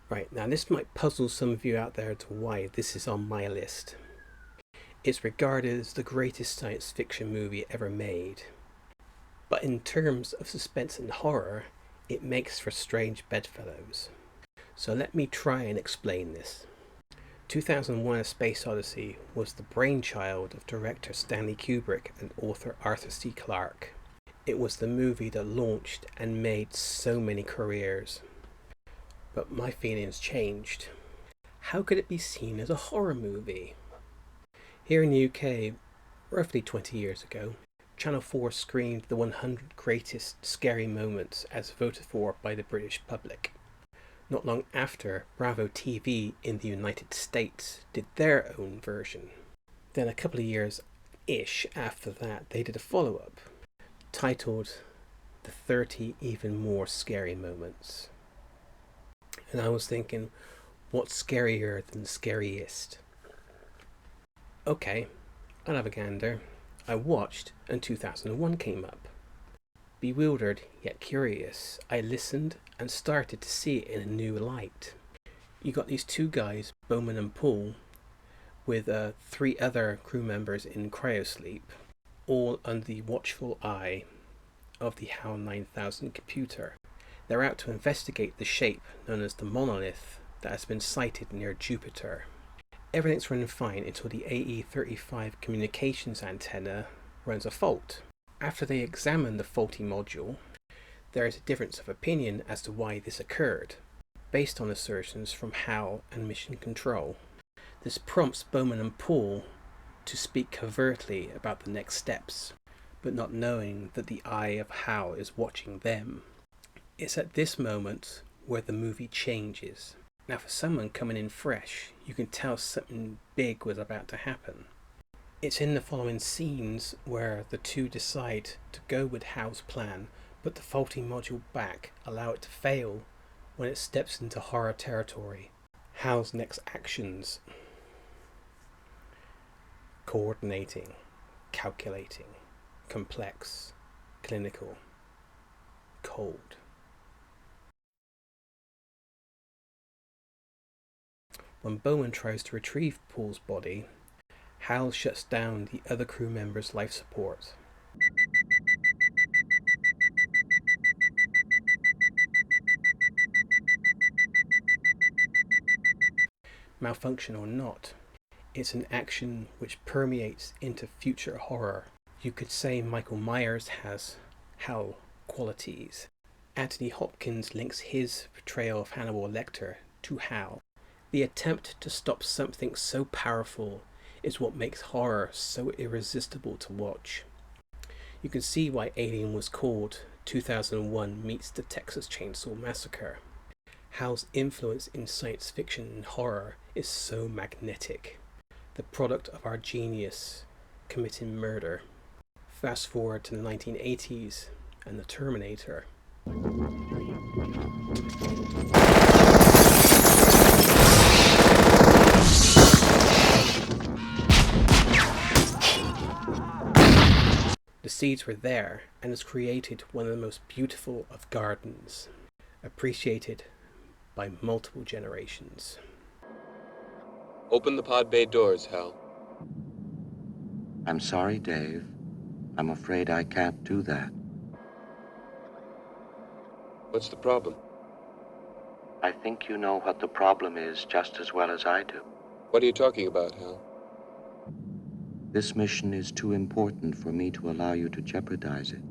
Right, now this might puzzle some of you out there to why this is on my list. It's regarded as the greatest science fiction movie ever made. But in terms of suspense and horror, it makes for strange bedfellows. So let me try and explain this. 2001: A Space Odyssey was the brainchild of director Stanley Kubrick and author Arthur C. Clarke. It was the movie that launched and made so many careers. But my feelings changed. How could it be seen as a horror movie? Here in the UK, roughly 20 years ago, Channel 4 screened the 100 greatest scary moments as voted for by the British public. Not long after, Bravo TV in the United States did their own version. Then a couple of years-ish after that, they did a follow-up titled The 30 Even More Scary Moments. And I was thinking, what's scarier than Scariest? Okay, I'll have a gander. I watched and 2001 came up. Bewildered yet curious, I listened and started to see it in a new light. You got these two guys, Bowman and Paul, with 3 other crew members in cryosleep, all under the watchful eye of the HAL 9000 computer. They're out to investigate the shape known as the monolith that has been sighted near Jupiter. Everything's running fine until the AE-35 communications antenna runs a fault. After they examine the faulty module, there is a difference of opinion as to why this occurred, based on assertions from HAL and Mission Control. This prompts Bowman and Paul to speak covertly about the next steps, but not knowing that the eye of HAL is watching them. It's at this moment where the movie changes. Now for someone coming in fresh, you can tell something big was about to happen. It's in the following scenes where the two decide to go with HAL's plan, put the faulty module back, allow it to fail when it steps into horror territory. HAL's next actions: coordinating, calculating, complex, clinical, cold. When Bowman tries to retrieve Paul's body, HAL shuts down the other crew members' life support. Malfunction or not, it's an action which permeates into future horror. You could say Michael Myers has HAL qualities. Anthony Hopkins links his portrayal of Hannibal Lecter to HAL. The attempt to stop something so powerful is what makes horror so irresistible to watch. You can see why Alien was called 2001 Meets the Texas Chainsaw Massacre. HAL's influence in science fiction and horror is so magnetic. The product of our genius committing murder. Fast forward to the 1980s and the Terminator. The seeds were there and has created one of the most beautiful of gardens, appreciated by multiple generations. Open the pod bay doors, Hal. I'm sorry, Dave. I'm afraid I can't do that. What's the problem? I think you know what the problem is just as well as I do. What are you talking about, Hal? This mission is too important for me to allow you to jeopardize it.